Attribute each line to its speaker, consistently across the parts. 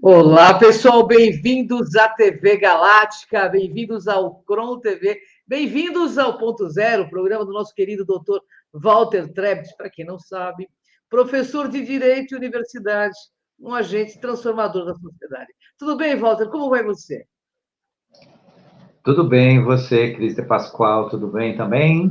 Speaker 1: Olá, pessoal, bem-vindos à TV Galáctica, bem-vindos ao Cron TV, bem-vindos ao Ponto Zero, programa do nosso querido doutor Walter Trebt, para quem não sabe, professor de Direito e Universidade, um agente transformador da sociedade. Tudo bem, Walter? Como vai você?
Speaker 2: Tudo bem, você, Cris de Pascoal, tudo bem também?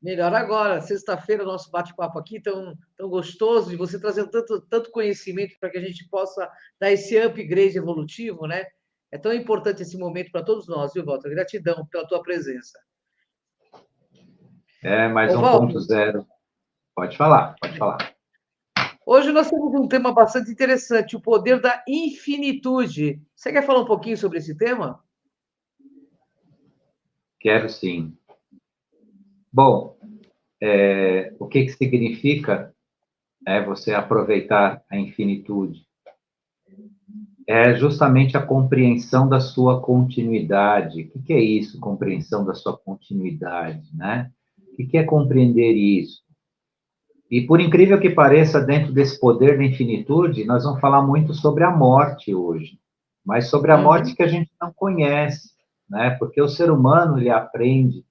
Speaker 1: Melhor agora, sexta-feira, nosso bate-papo aqui tão gostoso, e você trazendo tanto conhecimento para que a gente possa dar esse upgrade evolutivo, né? É tão importante esse momento para todos nós, viu, Walter? Gratidão pela tua presença.
Speaker 2: Mais
Speaker 1: Ô,
Speaker 2: um ponto
Speaker 1: Walter,
Speaker 2: zero. Pode falar, pode falar.
Speaker 1: hoje nós temos um tema bastante interessante, o poder da infinitude. Você quer falar um pouquinho sobre esse tema?
Speaker 2: Quero sim. Bom, o que significa você aproveitar a infinitude? É justamente a compreensão da sua continuidade. O que é isso, compreensão da sua continuidade, né? O que é compreender isso? E por incrível que pareça, dentro desse poder da infinitude, nós vamos falar muito sobre a morte hoje, mas sobre a morte
Speaker 1: Uhum.
Speaker 2: que a gente não conhece, né? Porque o ser humano ele aprende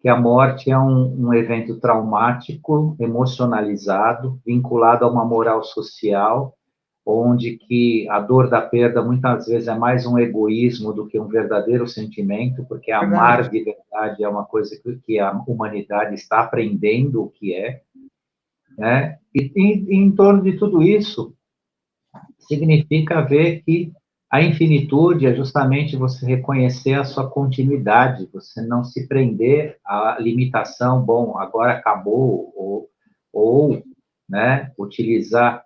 Speaker 2: que a morte é um evento traumático, emocionalizado, vinculado a uma moral social, onde que a dor da perda muitas vezes é mais um egoísmo do que um verdadeiro sentimento, porque
Speaker 1: Verdade.
Speaker 2: amar de verdade é uma coisa que a humanidade está aprendendo o que é, né? E em torno de tudo isso, significa ver que a infinitude é justamente você reconhecer a sua continuidade, você não se prender à limitação, bom, agora acabou, ou né, utilizar,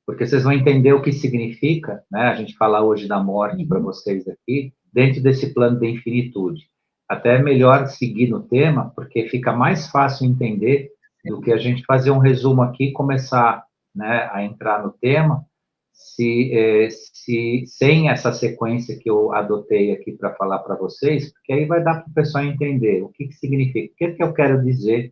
Speaker 2: porque vocês vão entender o que significa, né, a gente falar hoje da morte para vocês aqui, dentro desse plano da infinitude. Até é melhor seguir no tema, porque fica mais fácil entender do que a gente fazer um resumo aqui e começar, né, a entrar no tema, se sem essa sequência que eu adotei aqui para falar para vocês, porque aí vai dar para o pessoal entender o que significa, o que eu quero dizer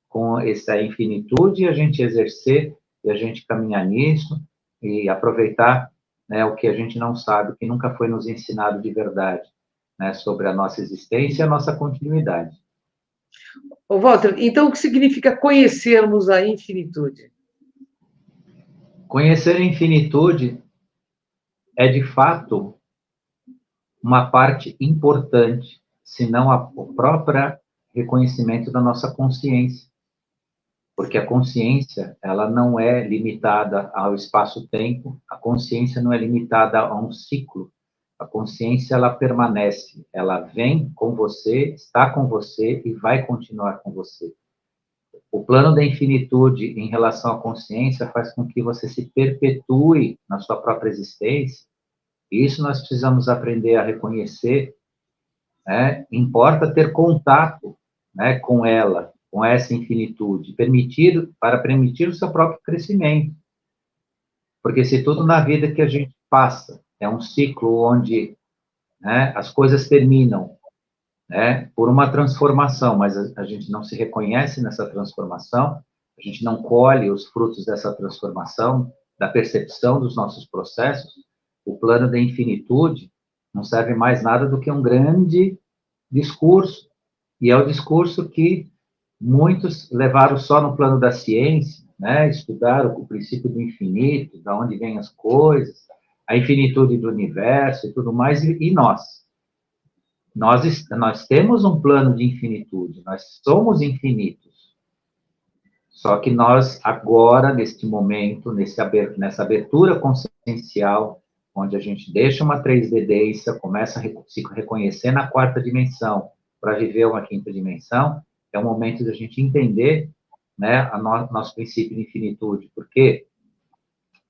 Speaker 2: com essa infinitude, e a gente exercer, e a gente caminhar nisso, e aproveitar, né, o que a gente não sabe, que nunca foi nos ensinado de verdade, né, sobre a nossa existência e a nossa continuidade.
Speaker 1: Ô, Walter, então o que significa conhecermos a infinitude?
Speaker 2: Conhecer a infinitude é, de fato, uma parte importante, se não o próprio reconhecimento da nossa consciência. Porque a consciência, ela não é limitada ao espaço-tempo, a consciência não é limitada a um ciclo. A consciência, ela permanece, ela vem com você, está com você e vai continuar com você. O plano da infinitude em relação à consciência faz com que você se perpetue na sua própria existência. E isso nós precisamos aprender a reconhecer, né? Importa ter contato, né, com ela, com essa infinitude, para permitir o seu próprio crescimento. Porque se tudo na vida que a gente passa é um ciclo onde, né, as coisas terminam, né, por uma transformação, mas a gente não se reconhece nessa transformação, a gente não colhe os frutos dessa transformação, da percepção dos nossos processos, o plano da infinitude não serve mais nada do que um grande discurso, e é o discurso que muitos levaram só no plano da ciência, né? Estudaram o princípio do infinito, da onde vêm as coisas, a infinitude do universo e tudo mais, e nós. Nós temos um plano de infinitude, nós somos infinitos. Só que nós, agora, neste momento, nessa abertura consciencial, onde a gente deixa uma 3D-dência, começa a se reconhecer na quarta dimensão, para viver uma quinta dimensão, é o momento da gente entender, né, nosso princípio de infinitude. Porque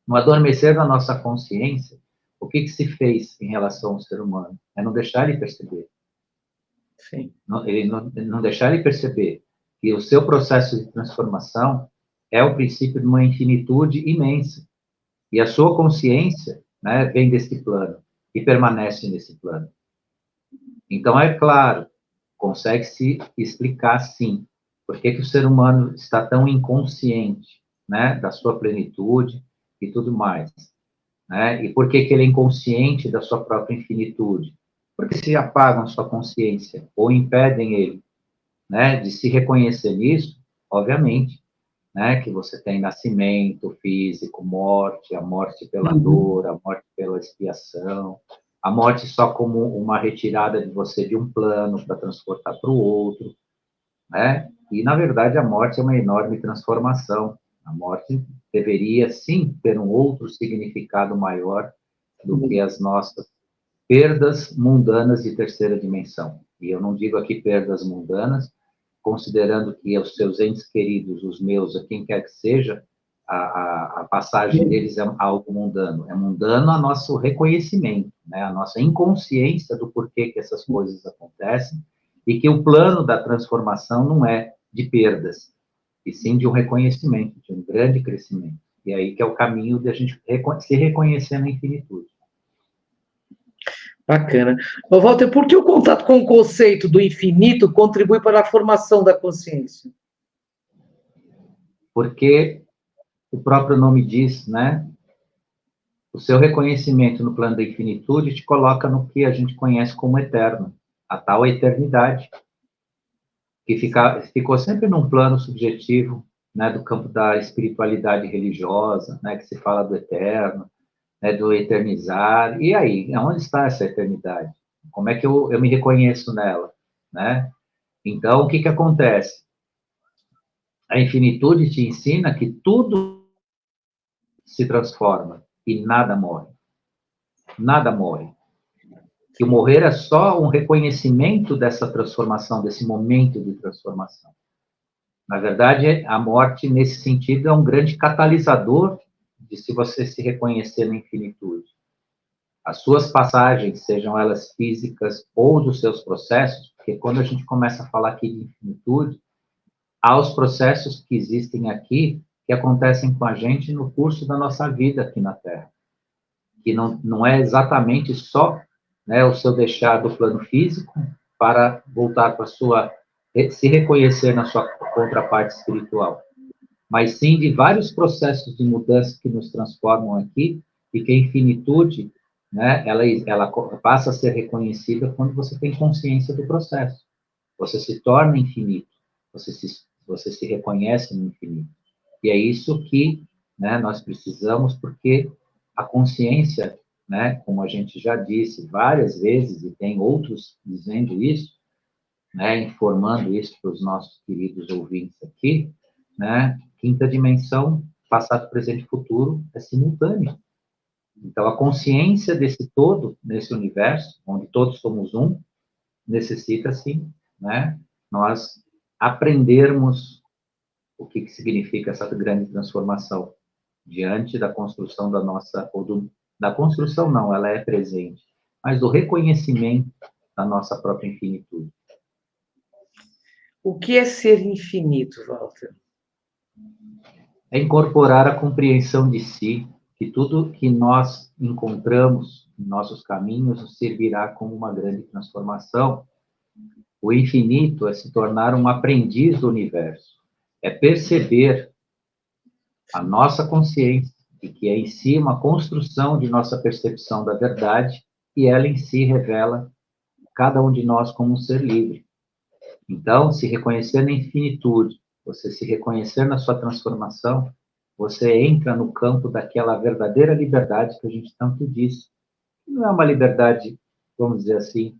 Speaker 2: no adormecer da nossa consciência, o que se fez em relação ao ser humano? É não deixar ele perceber.
Speaker 1: Sim.
Speaker 2: Ele não deixar ele perceber que o seu processo de transformação é o princípio de uma infinitude imensa. E a sua consciência, né, vem desse plano e permanece nesse plano. Então, é claro, consegue se explicar sim, por que o ser humano está tão inconsciente, né, da sua plenitude e tudo mais, né? E por que que ele é inconsciente da sua própria infinitude? Porque se apagam sua consciência ou impedem ele, né, de se reconhecer nisso, obviamente, né, que você tem nascimento físico, morte, a morte pela dor, a morte pela expiação, a morte só como uma retirada de você de um plano para transportar para o outro, né? E, na verdade, a morte é uma enorme transformação. A morte deveria, sim, ter um outro significado maior do que as nossas perdas mundanas de terceira dimensão. E eu não digo aqui perdas mundanas, considerando que os seus entes queridos, os meus, a quem quer que seja, a passagem deles é algo mundano. É mundano a nosso reconhecimento, né? A nossa inconsciência do porquê que essas coisas acontecem e que o plano da transformação não é de perdas, e sim de um reconhecimento, de um grande crescimento. E aí que é o caminho de a gente se reconhecer na infinitude.
Speaker 1: Bacana. Ô, Walter, por que o contato com o conceito do infinito contribui para a formação da consciência?
Speaker 2: Porque o próprio nome diz, né? O seu reconhecimento no plano da infinitude te coloca no que a gente conhece como eterno, a tal eternidade, que ficou sempre num plano subjetivo, né, do campo da espiritualidade religiosa, né, que se fala do eterno, né, do eternizar. E aí, onde está essa eternidade? Como é que eu me reconheço nela, né? Então, o que que acontece? A infinitude te ensina que tudo se transforma e nada morre. Nada morre. Que o morrer é só um reconhecimento dessa transformação, desse momento de transformação. Na verdade, a morte, nesse sentido, é um grande catalisador de se você se reconhecer na infinitude. As suas passagens, sejam elas físicas ou dos seus processos, porque quando a gente começa a falar aqui de infinitude, há os processos que existem aqui, que acontecem com a gente no curso da nossa vida aqui na Terra. Que não é exatamente só, né, o seu deixar do plano físico para voltar para se reconhecer na sua contraparte espiritual, mas sim de vários processos de mudança que nos transformam aqui e que a infinitude, né, ela passa a ser reconhecida quando você tem consciência do processo. Você se torna infinito, você se reconhece no infinito. E é isso que, né, nós precisamos, porque a consciência, né, como a gente já disse várias vezes, e tem outros dizendo isso, né, informando isso para os nossos queridos ouvintes aqui, né, quinta dimensão, passado, presente e futuro, é simultâneo. Então, a consciência desse todo, nesse universo, onde todos somos um, necessita, sim, né, nós aprendermos o que significa essa grande transformação diante da construção da nossa, da construção não, ela é presente, mas do reconhecimento da nossa própria infinitude.
Speaker 1: O que é ser infinito, Walter?
Speaker 2: É incorporar a compreensão de si, que tudo que nós encontramos em nossos caminhos nos servirá como uma grande transformação. O infinito é se tornar um aprendiz do universo, é perceber a nossa consciência e que é em si uma construção de nossa percepção da verdade e ela em si revela cada um de nós como um ser livre. Então, se reconhecer na infinitude, você se reconhecer na sua transformação, você entra no campo daquela verdadeira liberdade que a gente tanto diz. Não é uma liberdade, vamos dizer assim,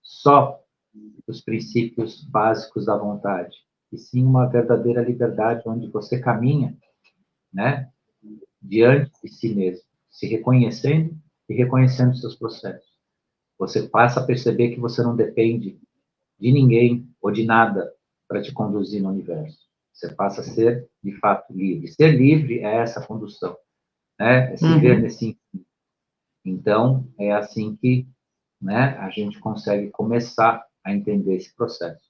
Speaker 2: só dos princípios básicos da vontade, e sim uma verdadeira liberdade onde você caminha, né, diante de si mesmo, se reconhecendo e reconhecendo seus processos. Você passa a perceber que você não depende de ninguém ou de nada para te conduzir no universo. Você passa a ser, de fato, livre. Ser livre é essa condução, né? É se ver nesse. Então, é assim que, né, a gente consegue começar a entender esse processo.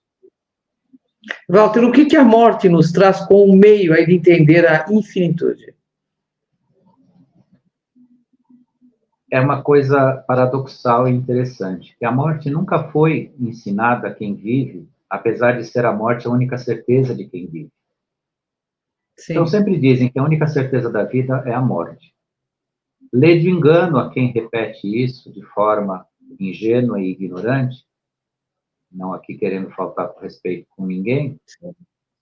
Speaker 1: Walter, o que a morte nos traz como meio aí de entender a infinitude?
Speaker 2: É uma coisa paradoxal e interessante, que a morte nunca foi ensinada a quem vive, apesar de ser a morte a única certeza de quem vive. Sim. Então, sempre dizem que a única certeza da vida é a morte. lê de engano a quem repete isso de forma ingênua e ignorante, não aqui querendo faltar com respeito com ninguém,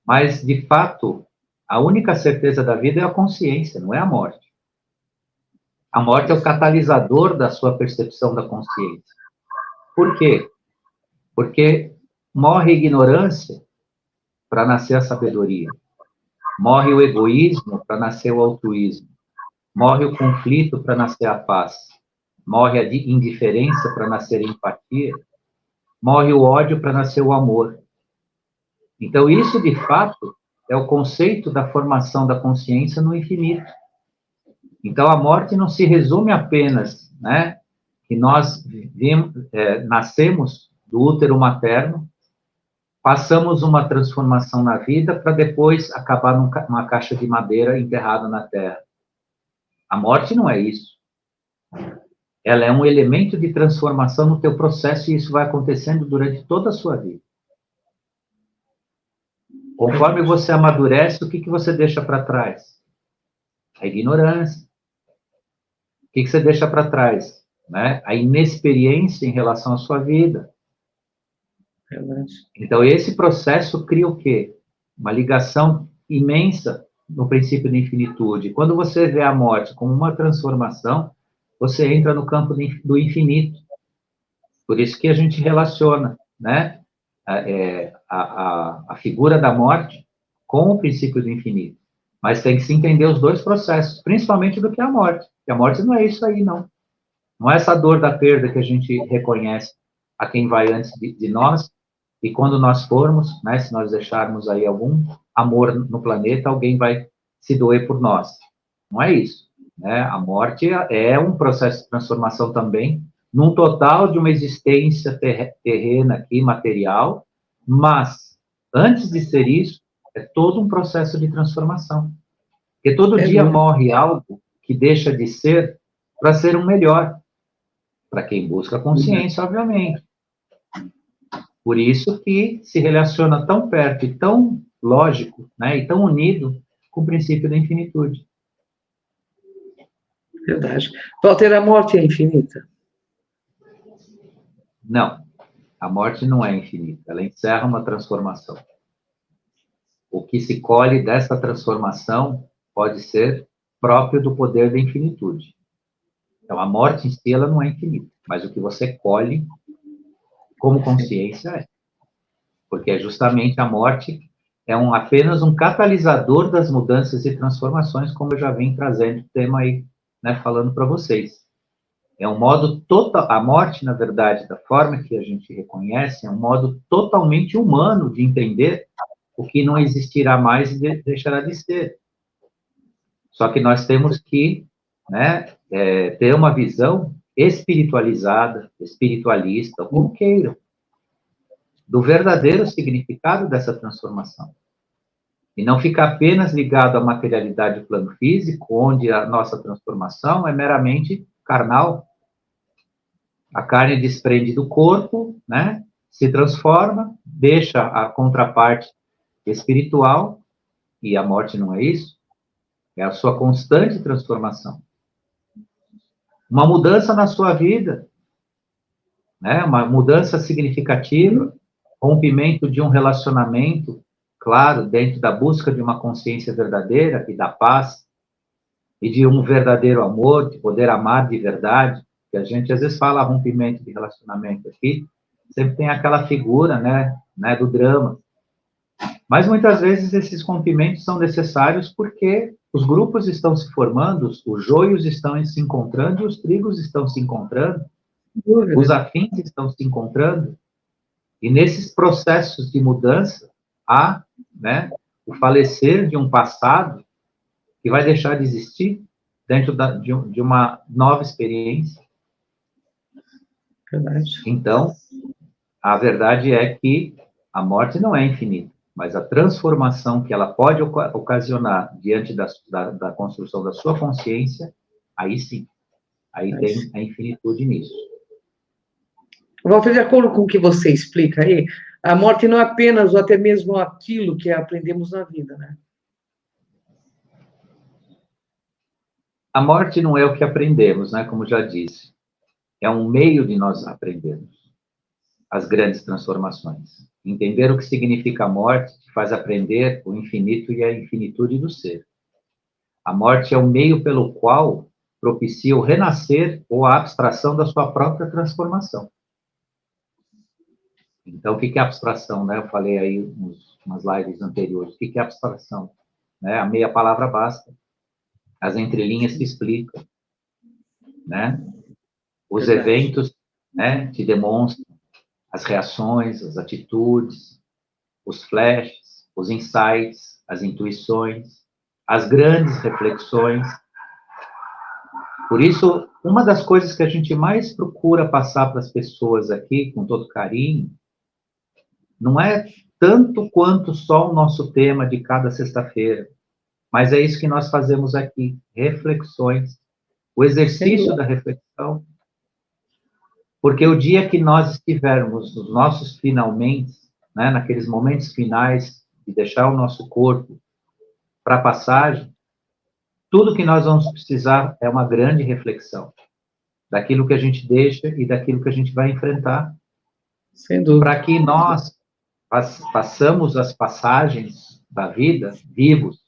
Speaker 2: mas, de fato, a única certeza da vida é a consciência, não é a morte. A morte é o catalisador da sua percepção da consciência. Por quê? Porque morre a ignorância para nascer a sabedoria. Morre o egoísmo para nascer o altruísmo. Morre o conflito para nascer a paz. Morre a indiferença para nascer a empatia. Morre o ódio para nascer o amor. Então, isso, de fato, é o conceito da formação da consciência no infinito. Então, a morte não se resume apenas, né, que nós nascemos do útero materno, passamos uma transformação na vida para depois acabar numa caixa de madeira enterrada na terra. A morte não é isso. Ela é um elemento de transformação no teu processo e isso vai acontecendo durante toda a sua vida. Conforme você amadurece, o que você deixa para trás? A ignorância. O que você deixa para trás? Né? A inexperiência em relação à sua vida. Então, esse processo cria o quê? Uma ligação imensa no princípio da infinitude. Quando você vê a morte como uma transformação, você entra no campo do infinito. Por isso que a gente relaciona, né, a figura da morte com o princípio do infinito. Mas tem que se entender os dois processos, principalmente do que a morte. Porque a morte não é isso aí, não. Não é essa dor da perda que a gente reconhece a quem vai antes de nós, e quando nós formos, né, se nós deixarmos aí algum amor no planeta, alguém vai se doer por nós. Não é isso. Né? A morte é um processo de transformação também, num total de uma existência terrena aqui, material, mas, antes de ser isso, é todo um processo de transformação. Porque todo dia morre algo que deixa de ser para ser um melhor, para quem busca consciência, obviamente. Por isso que se relaciona tão perto e tão lógico, né, e tão unido com o princípio da infinitude.
Speaker 1: Verdade. Walter, a morte é infinita?
Speaker 2: Não. A morte não é infinita. Ela encerra uma transformação. O que se colhe dessa transformação pode ser próprio do poder da infinitude. Então, a morte em si, ela não é infinita. Mas o que você colhe como consciência é. Porque é justamente a morte é apenas um catalisador das mudanças e transformações, como eu já vim trazendo o tema aí, né, falando para vocês. É um modo total, a morte, na verdade, da forma que a gente reconhece, é um modo totalmente humano de entender o que não existirá mais e deixará de ser. Só que nós temos que, né, ter uma visão espiritualizada, espiritualista, como queiram, do verdadeiro significado dessa transformação. E não ficar apenas ligado à materialidade do plano físico, onde a nossa transformação é meramente carnal. A carne desprende do corpo, né? Se transforma, deixa a contraparte espiritual, e a morte não é isso, é a sua constante transformação. Uma mudança na sua vida, né? Uma mudança significativa, rompimento de um relacionamento, claro, dentro da busca de uma consciência verdadeira e da paz, e de um verdadeiro amor, de poder amar de verdade, que a gente às vezes fala rompimento de relacionamento aqui, sempre tem aquela figura, né, do drama. Mas muitas vezes esses rompimentos são necessários porque os grupos estão se formando, os joios estão se encontrando, os trigos estão se encontrando, os afins estão se encontrando, e nesses processos de mudança há, né, o falecer de um passado que vai deixar de existir dentro de uma nova experiência.
Speaker 1: Verdade.
Speaker 2: Então, a verdade é que a morte não é infinita, mas a transformação que ela pode ocasionar diante da construção da sua consciência, aí sim, aí tem a infinitude nisso.
Speaker 1: Walter, de acordo com o que você explica aí, a morte não é apenas ou até mesmo aquilo que aprendemos na vida, né?
Speaker 2: A morte não é o que aprendemos, né? Como já disse. É um meio de nós aprendermos as grandes transformações. Entender o que significa a morte te faz aprender o infinito e a infinitude do ser. A morte é o meio pelo qual propicia o renascer ou a abstração da sua própria transformação. Então, o que é abstração? Né? Eu falei aí umas lives anteriores. O que é abstração? Né? A meia palavra basta. As entrelinhas te explicam. Né? Os eventos, né, te demonstram as reações, as atitudes, os flashes, os insights, as intuições, as grandes reflexões. Por isso, uma das coisas que a gente mais procura passar para as pessoas aqui, com todo carinho, não é tanto quanto só o nosso tema de cada sexta-feira, mas é isso que nós fazemos aqui, reflexões, o exercício da reflexão, porque o dia que nós estivermos nos nossos finalmente, né, naqueles momentos finais de deixar o nosso corpo para passagem, tudo que nós vamos precisar é uma grande reflexão daquilo que a gente deixa e daquilo que a gente vai enfrentar, para que nós passamos as passagens da vida vivos,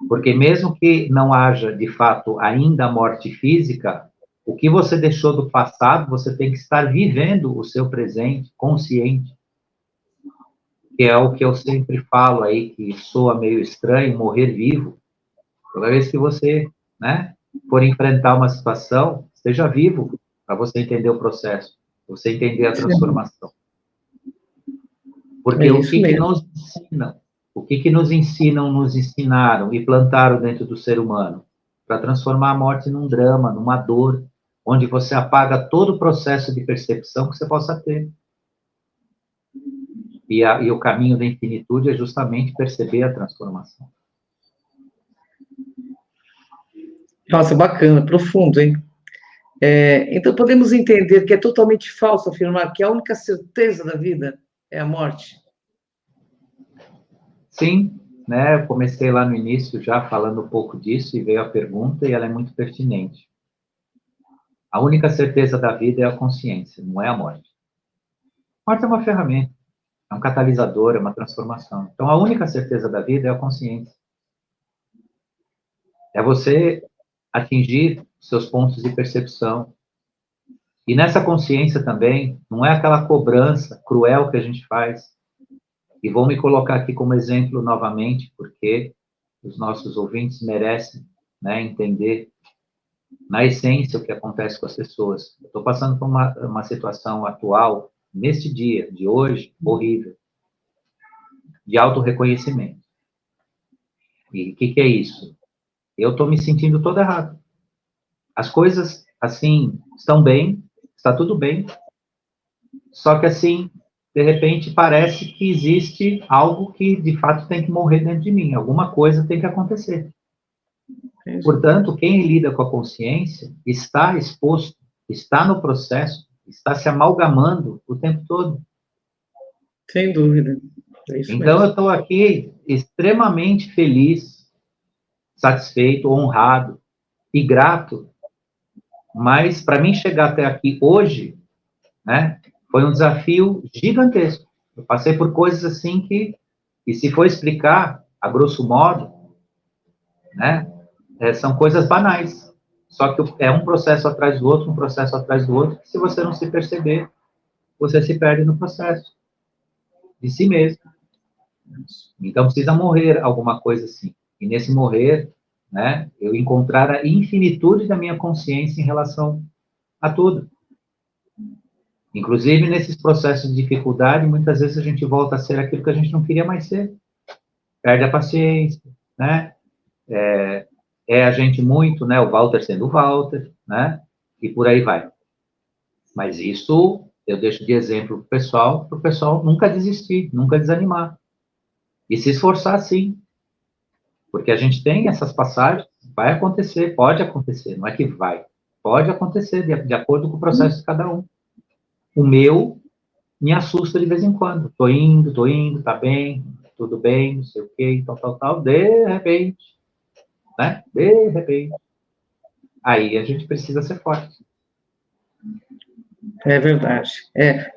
Speaker 2: porque mesmo que não haja, de fato, ainda a morte física, o que você deixou do passado, você tem que estar vivendo o seu presente, consciente, que é o que eu sempre falo aí, que soa meio estranho, morrer vivo. Toda vez que você, né, for enfrentar uma situação, esteja vivo, para você entender o processo, você entender a transformação. Porque o que nos ensinam? O que nos ensinam, nos ensinaram e plantaram dentro do ser humano? Para transformar a morte num drama, numa dor, onde você apaga todo o processo de percepção que você possa ter. E o caminho da infinitude é justamente perceber a transformação.
Speaker 1: Nossa, bacana, profundo, hein? Então, podemos entender que é totalmente falso afirmar que a única certeza da vida é a morte?
Speaker 2: Sim, né? Eu comecei lá no início já falando um pouco disso e veio a pergunta e ela é muito pertinente. A única certeza da vida é a consciência, não é a morte. A morte é uma ferramenta, é um catalisador, é uma transformação. Então, a única certeza da vida é a consciência. É você atingir seus pontos de percepção. E nessa consciência também, não é aquela cobrança cruel que a gente faz. E vou me colocar aqui como exemplo novamente, porque os nossos ouvintes merecem, né, entender na essência o que acontece com as pessoas. Eu estou passando por uma situação atual, neste dia, de hoje, horrível, de autorreconhecimento. E o que é isso? Eu estou me sentindo todo errado. As coisas, assim, estão bem, está tudo bem, só que, assim, de repente, parece que existe algo que, de fato, tem que morrer dentro de mim. Alguma coisa tem que acontecer. Portanto, quem lida com a consciência está exposto, está no processo, está se amalgamando o tempo todo.
Speaker 1: Sem dúvida. É isso
Speaker 2: então,
Speaker 1: mesmo.
Speaker 2: Eu estou aqui extremamente feliz, satisfeito, honrado e grato. Mas, para mim chegar até aqui hoje, né, foi um desafio gigantesco. Eu passei por coisas assim que, e se for explicar, a grosso modo, né, são coisas banais. Só que é um processo atrás do outro, um processo atrás do outro, que se você não se perceber, você se perde no processo de si mesmo. Então, precisa morrer alguma coisa assim. E nesse morrer, né, eu encontrar a infinitude da minha consciência em relação a tudo. Inclusive, nesses processos de dificuldade, muitas vezes a gente volta a ser aquilo que a gente não queria mais ser. Perde a paciência, né? A gente muito, né? O Walter sendo o Walter, né? E por aí vai. Mas isso eu deixo de exemplo para o pessoal nunca desistir, nunca desanimar. E se esforçar, sim. Porque a gente tem essas passagens, vai acontecer, pode acontecer, não é que vai. Pode acontecer, de acordo com o processo de cada um. O meu me assusta de vez em quando. Tô indo, tá bem, tudo bem, não sei o quê, tal, de repente, né? De repente, aí a gente precisa ser forte.
Speaker 1: É verdade.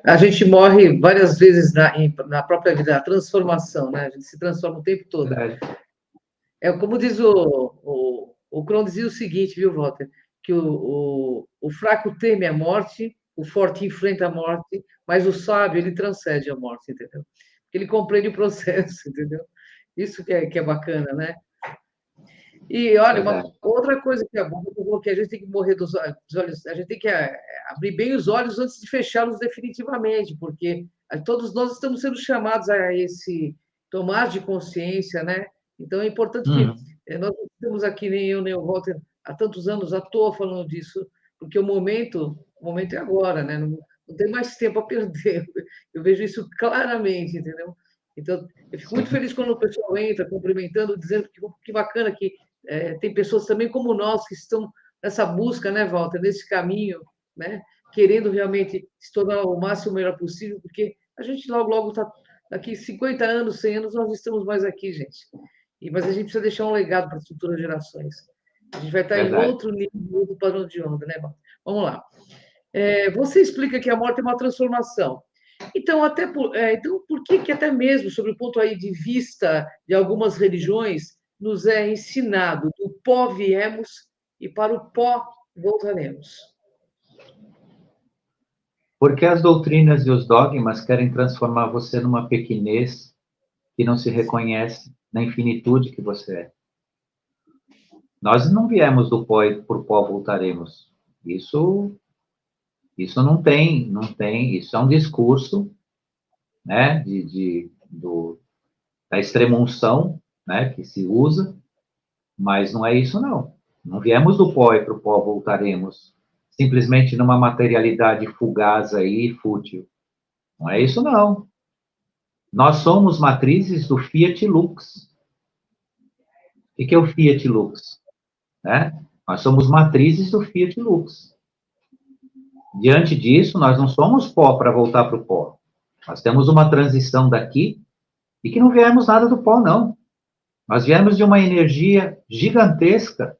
Speaker 1: A gente morre várias vezes na própria vida, a transformação, né? A gente se transforma o tempo todo.
Speaker 2: Verdade.
Speaker 1: Como diz o Krohn dizia o seguinte, viu, Walter? Que o fraco teme a morte, o forte enfrenta a morte, mas o sábio, ele transcende a morte, entendeu? Porque ele compreende o processo, entendeu? Isso que é bacana, né? E olha,
Speaker 2: Verdade.
Speaker 1: outra coisa que é bom, que a gente tem que morrer dos olhos, a gente tem que abrir bem os olhos antes de fechá-los definitivamente, porque todos nós estamos sendo chamados a esse tomar de consciência, né? Então é importante que nós não estamos aqui, nem eu, nem o Walter, há tantos anos à toa falando disso, porque o momento é agora, né? Não tem mais tempo a perder. Eu vejo isso claramente, entendeu? Então, eu fico muito feliz quando o pessoal entra cumprimentando, dizendo que bacana que tem pessoas também como nós que estão nessa busca, né, Walter, nesse caminho, né, querendo realmente se tornar o máximo melhor possível, porque a gente logo está daqui 50 anos, 100 anos, nós não estamos mais aqui, gente. Mas a gente precisa deixar um legado para as futuras gerações. A gente vai estar em outro nível, outro padrão de onda, né, Walter? Vamos lá. Você explica que a morte é uma transformação. Então, então, por que até mesmo, sobre o ponto aí de vista de algumas religiões, nos é ensinado do pó viemos e para o pó voltaremos?
Speaker 2: Porque as doutrinas e os dogmas querem transformar você numa pequenez que não se reconhece na infinitude que você é. Nós não viemos do pó e por pó voltaremos. Isso não tem, isso é um discurso, né, da extrema-unção, né, que se usa, mas não é isso, não. Não viemos do pó e para o pó voltaremos, simplesmente numa materialidade fugaz aí, fútil. Não é isso, não. Nós somos matrizes do Fiat Lux. O que é o Fiat Lux? Né? Nós somos matrizes do Fiat Lux. Diante disso, nós não somos pó para voltar para o pó. Nós temos uma transição daqui e que não viemos nada do pó, não. Nós viemos de uma energia gigantesca,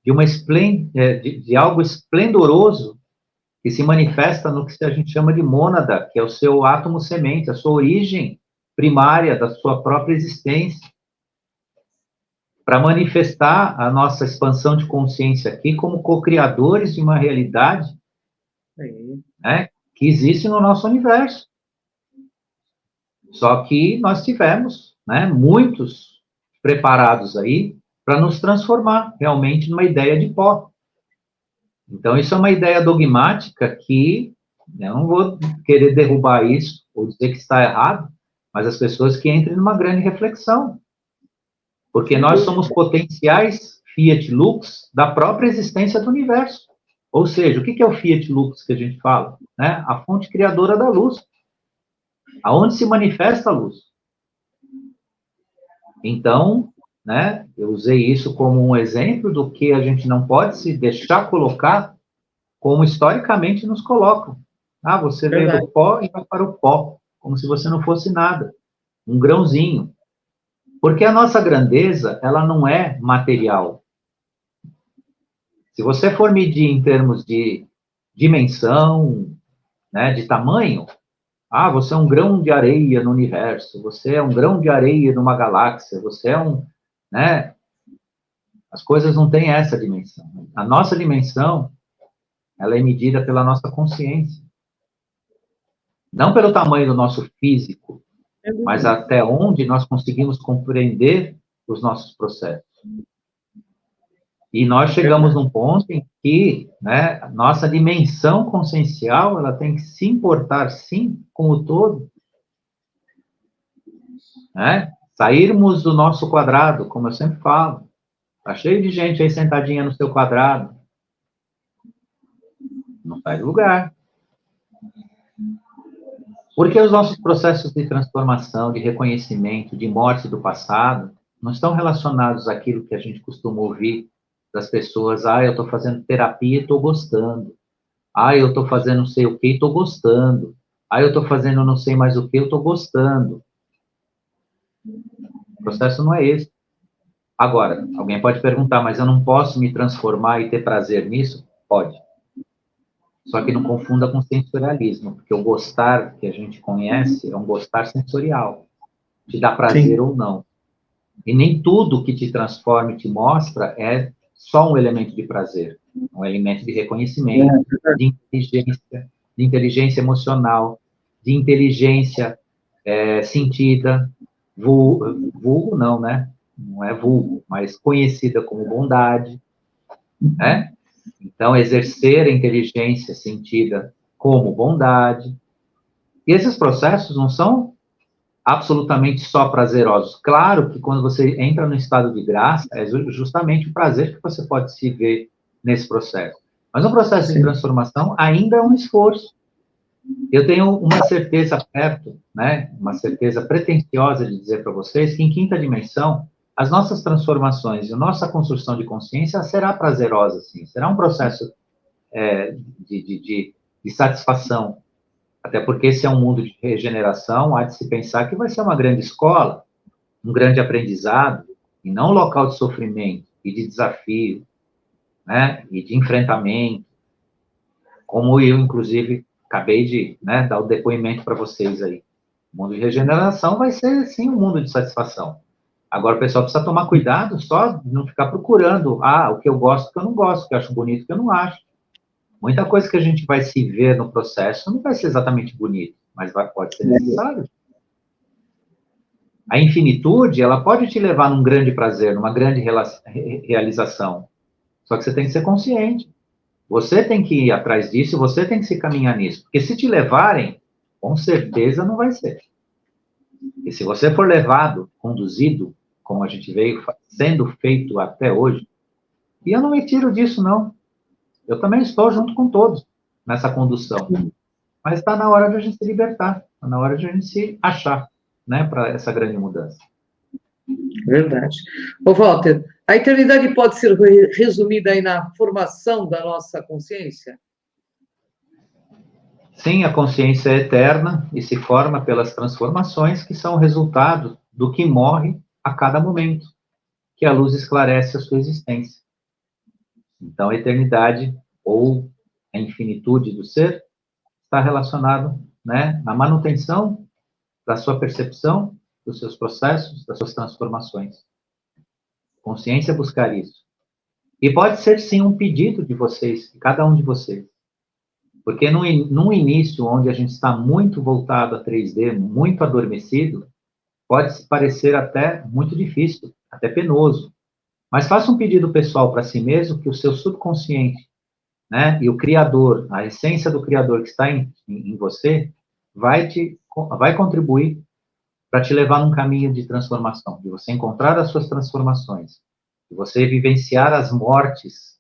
Speaker 2: de algo esplendoroso que se manifesta no que a gente chama de mônada, que é o seu átomo semente, a sua origem primária da sua própria existência, para manifestar a nossa expansão de consciência aqui como co-criadores de uma realidade, né, que existe no nosso universo. Só que nós tivemos, né, muitos preparados aí para nos transformar realmente numa ideia de pó. Então, isso é uma ideia dogmática que eu não vou querer derrubar isso ou dizer que está errado, mas as pessoas que entrem numa grande reflexão. Porque nós somos potenciais Fiat Lux da própria existência do universo. Ou seja, o que é o Fiat Lux que a gente fala? Né? A fonte criadora da luz. Aonde se manifesta a luz. Então, né, eu usei isso como um exemplo do que a gente não pode se deixar colocar como historicamente nos colocam. Ah, você veio do pó e vai para o pó, como se você não fosse nada. Um grãozinho. Porque a nossa grandeza, ela não é material. Se você for medir em termos de dimensão, né, de tamanho, você é um grão de areia no universo, você é um grão de areia numa galáxia, você é né? As coisas não têm essa dimensão. A nossa dimensão, ela é medida pela nossa consciência. Não pelo tamanho do nosso físico, mas até onde nós conseguimos compreender os nossos processos. E nós chegamos num ponto em que, né, nossa dimensão consciencial, ela tem que se importar, sim, com o todo. Né? Sairmos do nosso quadrado, como eu sempre falo. Está cheio de gente aí sentadinha no seu quadrado. Não sai do lugar. Porque os nossos processos de transformação, de reconhecimento, de morte do passado, não estão relacionados àquilo que a gente costuma ouvir das pessoas. Eu estou fazendo terapia e estou gostando. Eu estou fazendo não sei o que e estou gostando. Eu estou fazendo não sei mais o que, eu estou gostando. O processo não é esse. Agora, alguém pode perguntar, mas eu não posso me transformar e ter prazer nisso? Pode. Só que não confunda com sensorialismo, porque o gostar que a gente conhece é um gostar sensorial. Te dá prazer ou não. E nem tudo que te transforma e te mostra é só um elemento de prazer. Um elemento de reconhecimento, de inteligência emocional, de inteligência sentida, vulgo não, né? Não é vulgo, mas conhecida como bondade, né? Então, exercer a inteligência sentida como bondade. E esses processos não são absolutamente só prazerosos. Claro que quando você entra no estado de graça, é justamente o prazer que você pode se ver nesse processo. Mas um processo de transformação ainda é um esforço. Eu tenho uma certeza perto, né, uma certeza pretensiosa de dizer para vocês que em quinta dimensão, as nossas transformações e a nossa construção de consciência será prazerosa, sim. Será um processo de satisfação. Até porque esse é um mundo de regeneração, há de se pensar que vai ser uma grande escola, um grande aprendizado, e não um local de sofrimento e de desafio, né, e de enfrentamento, como eu, inclusive, acabei de, né, dar o depoimento para vocês aí. O mundo de regeneração vai ser, sim, um mundo de satisfação. Agora, o pessoal precisa tomar cuidado só de não ficar procurando, o que eu gosto, o que eu não gosto, o que eu acho bonito, o que eu não acho. Muita coisa que a gente vai se ver no processo não vai ser exatamente bonito, mas pode ser necessário. A infinitude, ela pode te levar num grande prazer, numa grande realização. Só que você tem que ser consciente. Você tem que ir atrás disso, você tem que se caminhar nisso. Porque se te levarem, com certeza não vai ser. E se você for levado, conduzido, como a gente veio sendo feito até hoje, e eu não me tiro disso, não. Eu também estou junto com todos nessa condução. Mas está na hora de a gente se libertar, está na hora de a gente se achar, né, para essa grande mudança.
Speaker 1: Verdade. Ô, Walter, a eternidade pode ser resumida aí na formação da nossa consciência?
Speaker 2: Sim, a consciência é eterna e se forma pelas transformações que são resultado do que morre a cada momento, que a luz esclarece a sua existência. Então, a eternidade ou a infinitude do ser está relacionado, né, na manutenção da sua percepção, dos seus processos, das suas transformações. Consciência é buscar isso. E pode ser, sim, um pedido de vocês, de cada um de vocês. Porque num início, onde a gente está muito voltado a 3D, muito adormecido, pode parecer até muito difícil, até penoso. Mas faça um pedido pessoal para si mesmo, que o seu subconsciente, né, e o Criador, a essência do Criador que está em você, vai contribuir para te levar num caminho de transformação, de você encontrar as suas transformações, de você vivenciar as mortes,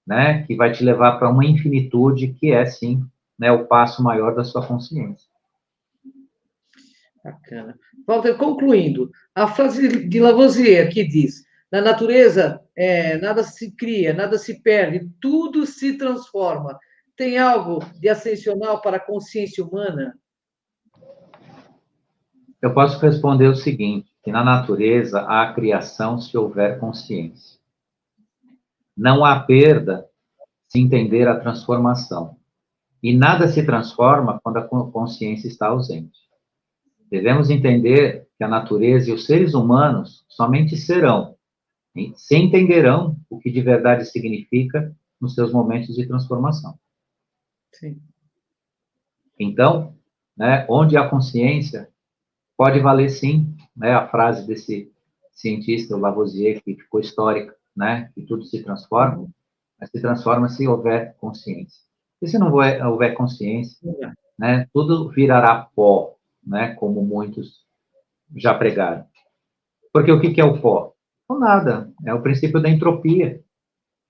Speaker 2: né, que vai te levar para uma infinitude que é, sim, né, o passo maior da sua consciência.
Speaker 1: Bacana. Walter, concluindo, a frase de Lavoisier que diz: na natureza, nada se cria, nada se perde, tudo se transforma. Tem algo de ascensional para a consciência humana?
Speaker 2: Eu posso responder o seguinte, que na natureza há criação se houver consciência. Não há perda se entender a transformação. E nada se transforma quando a consciência está ausente. Devemos entender que a natureza e os seres humanos somente serão, se entenderão o que de verdade significa nos seus momentos de transformação.
Speaker 1: Sim.
Speaker 2: Então, né, onde há consciência, pode valer sim, né, a frase desse cientista, o Lavoisier, que ficou histórica, né, que tudo se transforma, mas se transforma se houver consciência. E se não houver consciência, né, tudo virará pó, né, como muitos já pregaram. Porque o que é o pó? Não nada, é o princípio da entropia.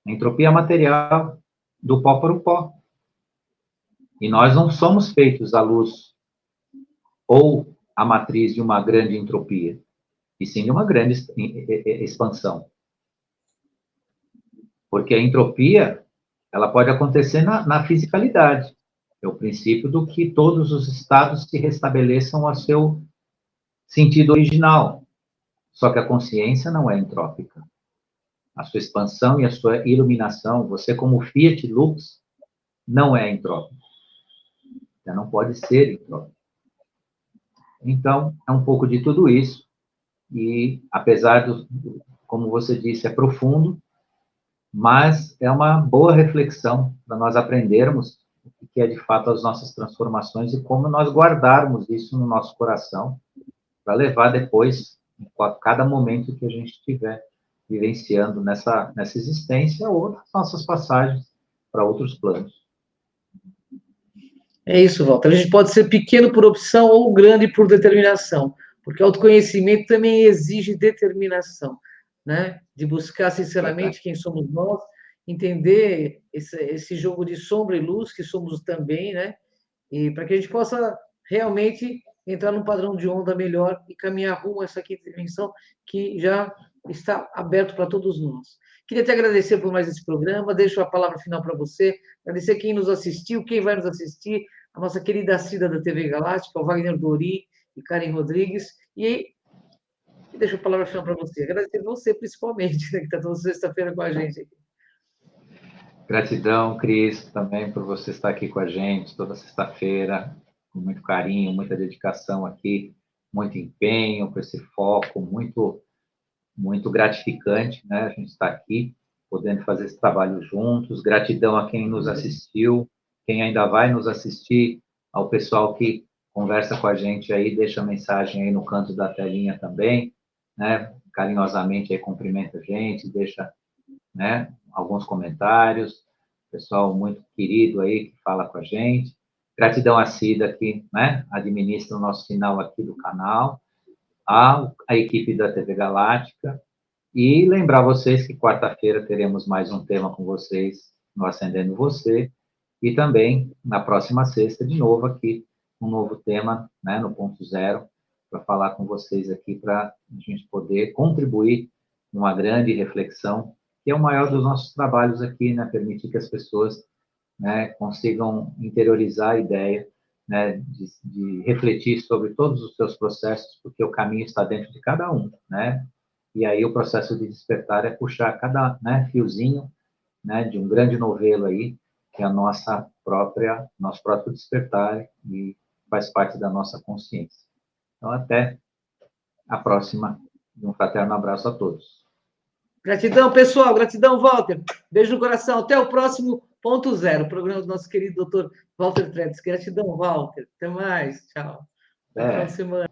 Speaker 2: A entropia material, do pó para o pó. E nós não somos feitos à luz ou à matriz de uma grande entropia, e sim de uma grande expansão. Porque a entropia, ela pode acontecer na fisicalidade. É o princípio do que todos os estados se restabeleçam a seu sentido original. Só que a consciência não é entrópica. a sua expansão e a sua iluminação, você como Fiat Lux, não é entrópico. Você não pode ser entrópico. Então, é um pouco de tudo isso, e apesar como você disse, é profundo, mas é uma boa reflexão para nós aprendermos o que é de fato as nossas transformações e como nós guardarmos isso no nosso coração para levar depois, em cada momento que a gente estiver vivenciando nessa existência ou nas nossas passagens para outros planos.
Speaker 1: É isso, Walter. A gente pode ser pequeno por opção ou grande por determinação, porque autoconhecimento também exige determinação, né? De buscar sinceramente quem somos nós, entender esse jogo de sombra e luz que somos também, né? E para que a gente possa realmente entrar num padrão de onda melhor e caminhar rumo a essa quinta dimensão que já está aberto para todos nós. Queria te agradecer por mais esse programa, deixo a palavra final para você, agradecer quem nos assistiu, quem vai nos assistir, a nossa querida Cida da TV Galáctica, o Wagner Dori e Karen Rodrigues, e deixo a palavra final para você. Agradecer você, principalmente, né, que está toda sexta-feira com a gente aqui.
Speaker 2: Gratidão, Cris, também por você estar aqui com a gente toda sexta-feira, com muito carinho, muita dedicação aqui, muito empenho, com esse foco muito, muito gratificante, né? A gente está aqui, podendo fazer esse trabalho juntos. Gratidão a quem nos assistiu, quem ainda vai nos assistir, ao pessoal que conversa com a gente aí, deixa mensagem aí no canto da telinha também, né? Carinhosamente aí cumprimenta a gente, deixa, né, alguns comentários, pessoal muito querido aí que fala com a gente. Gratidão a Cida que, né, administra o nosso sinal aqui do canal, a equipe da TV Galáctica, e lembrar vocês que quarta-feira teremos mais um tema com vocês no Acendendo Você, e também na próxima sexta, de novo aqui, um novo tema, né, no Ponto Zero, para falar com vocês aqui, para a gente poder contribuir numa grande reflexão, que é o maior dos nossos trabalhos aqui, né, permitir que as pessoas, né, consigam interiorizar a ideia, né, de refletir sobre todos os seus processos, porque o caminho está dentro de cada um, né, e aí o processo de despertar é puxar cada, né, fiozinho, né, de um grande novelo aí, que é a nosso próprio despertar e faz parte da nossa consciência. Então, até a próxima, e um fraterno abraço a todos.
Speaker 1: Gratidão, pessoal. Gratidão, Walter. Beijo no coração. Até o próximo Ponto Zero, programa do nosso querido doutor Walter Trebes. Gratidão, Walter. Até mais. Tchau. Até o final de semana.